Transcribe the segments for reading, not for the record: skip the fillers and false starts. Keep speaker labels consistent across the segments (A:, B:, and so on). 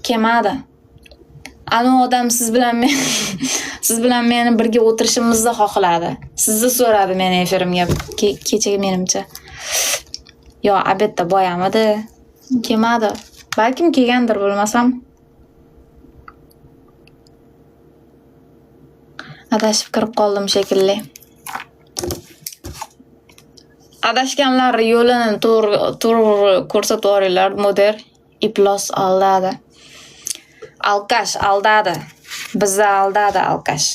A: Kelmadi. Ana odam siz bilan men siz bilan meni birga o'tirishimizni xohladi. Sizni so'radi meni efirimga kecha menimcha. Yo, obedda boyamidi. Kelmadi. Balkim kelgandir, bilmasam. Adashib kirib qoldim shekilli. Adashganlar yo'lini to'g'ri ko'rsatib yuboringlar, mudir. Iplos aldadi. Alkash aldadi. Bizni aldadi alkash.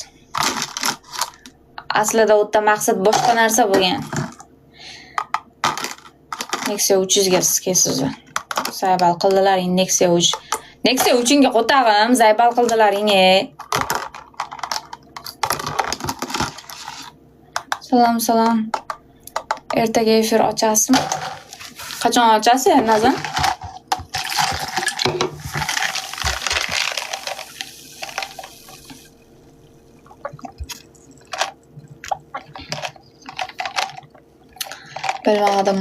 A: Aslida o'tda maqsad boshqa narsa bo'lgan. Nexia 300 ga sizsiz. Zaybal qildilaring Nexia 3. Nexia 3 ga qo'tag'im, zaybal qildilaring. Salom. Ertaga efir ochasizmi? Qachon ochasiz, Nazan? Bilmadim.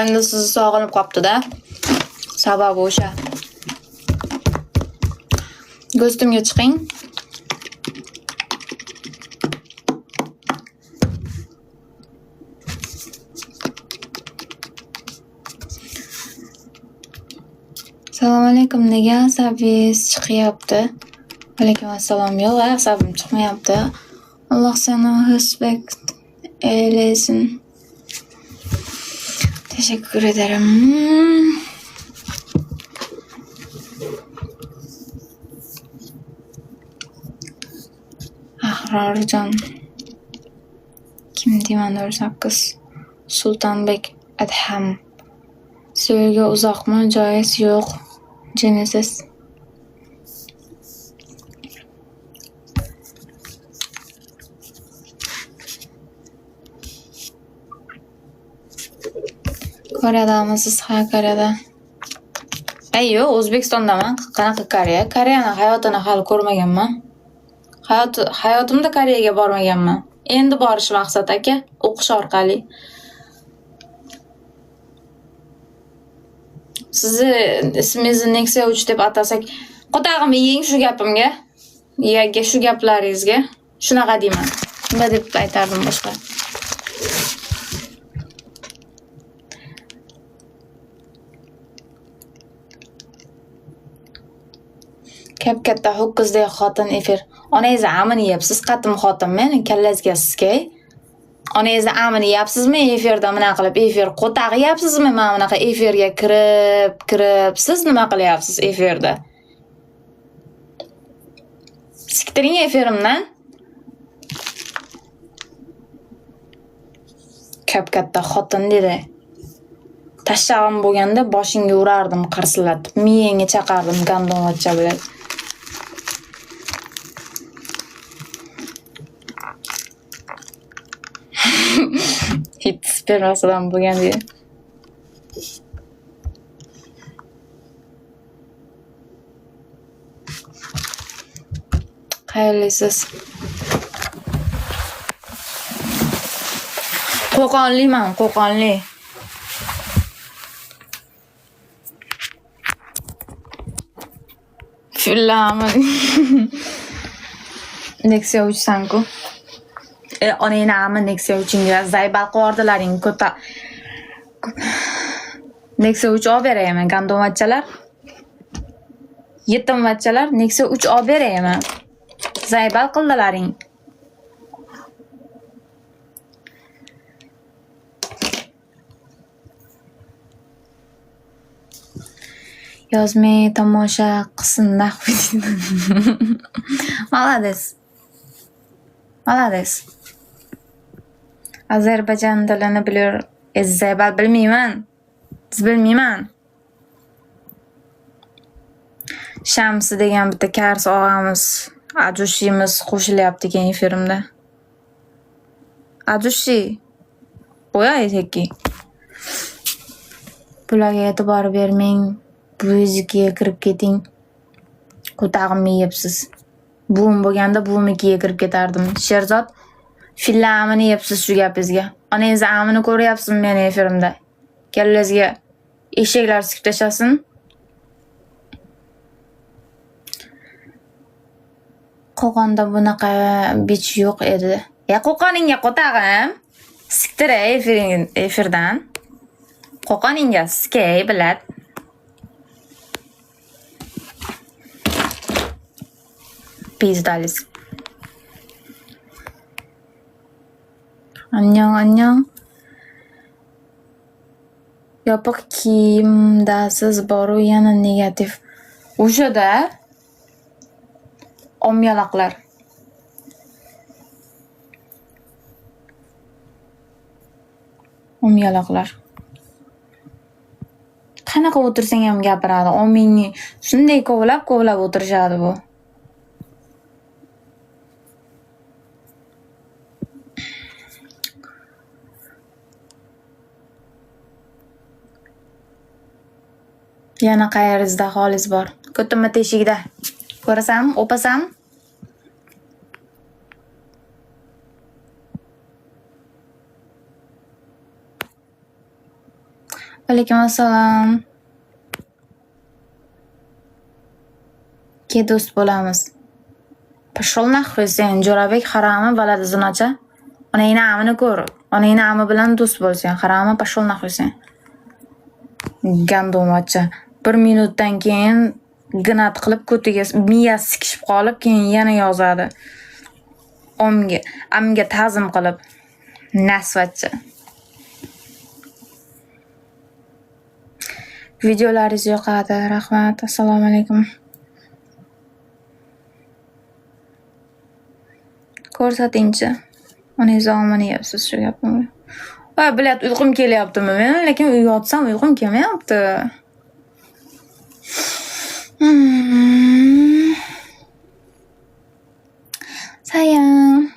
A: Endi sizni sog'inib qopti-da. Sababi o'sha. Go'stimga chiqing. Assalomu alaykum. Nega asabingiz chiqyapti? Alaykum assalom. Yo'q, asabim chiqmayapti. Alloh seni husbek eylesin. Teşekkür ederim. Ahrarcan. Kim deyman o'rsak qiz? Sultonbek Adham. Sevgi uzoqmi? Joyis yo'q. Jenesiz. Koreyadamisiz? Ha, Koreyada. Yo'q, O'zbekistondaman. Qanaqa Koreya? Koreyani hayotini hali ko'rmaganman. Hayotimda Koreyaga bormaganman. Endi borish maqsad aka, o'qish orqali. Sizni ismingizni Nexia 3 deb atasak, qotag'im yeng shu gapimga. Yaga shu gaplaringizga. Shunaqa deyman. Nima deb aytardim boshqa? Katta ho'kizdek xotin efir. Onangizni amini yeyapsiz, qatim xotin meni kallasiga sizga. Onangizni amini yeyapsizmi efirda mana qilib efir qo'taq yeyapsizmi? Mana bunaqa efirga kirib siz nima qilyapsiz efirda? Siktiring efirimdan. Katta xotin dedi. Tashag'im bo'lganda boshingga urardim qarsillatib, miyangga chaqardim gandongacha bilan. Hit spermasidan bo'lgan deydi. Qayrlisiz. Qo'qonliman, Qo'qonli. Fillaman. Nexia 3 sanku. Onangni ami Nexia 3ga zaybal qo'rdilaring ko'ta. Nexia 3 olib berayman, gandomatchalar. Yetimmatchalar Nexia 3 olib berayman. Zaybal qildilaring. Yozmay tomosha qilsin nahvi. Malades. Ozarbayjon tilini bilir. Zaybal bilmayman. Bilmayman. Shamsi degan bitta kars og'amiz, ajushimiz qo'shilyapti ekan efirimda. Ajushi. Bo'yay teki. Bularga e'tibor bermang. Buvizikiga kirib keting. Qo'tag'imni yeyapsiz. Buvim bo'lganda buvimnikiga kirib ketardim. Sherzod fillamini yeyapsiz shu gapingizga. Onangiz amini ko'ryapsizmi meni efirimda? Kallangizga eshaklar sikib tashasin. Qo'qonda bunaqa bitch yo'q edi. Qo'qoningga qo'tag'im. Siktiray efirdan. Qo'qoningga sikay bilad. Pizdaliz. Annyeong. Yopiq kiyimdasiz boru yana negativ. O'shada omyalaqlar. Qanaqa o'tirsang ham gapiradi. Omingni shunday kovlab o'tirishadi bu. Yana qayeringizda holiz bor? Ko'timi teshigida. Ko'rasam, o'pasam. Alaykum assalom. Ke do'st bo'lamiz. Pashol nahvi sen, Jo'rabek harami baladi zinacha. Onangni amini ko'r. Onangni ami bilan do'st bo'lsan. Harami pashol nahvi sen. Gandomacha. 1 minutdan keyin gnat qilib ko'tiga miyasi sikishib qolib, keyin yana yozadi. Amga ta'zim qilib. Nasvatcha. Videolaringiz yoqadi. Rahmat. Assalomu alaykum. Ko'rsatingchi. Onangiz omini yeyapsiz shu gapimni. Voy, bilat uyqum kelyaptimi men, lekin uyga yotsam uyqum kelmayapti. Sayang.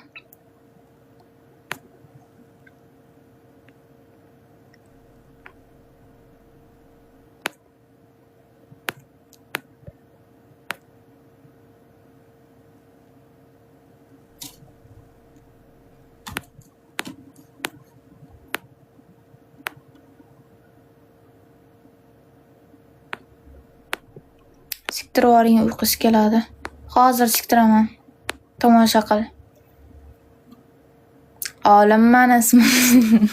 A: Siktirib yuboring, uyqusi keladi. Hozir siktiraman. Tomosha qil. Olimman ismim.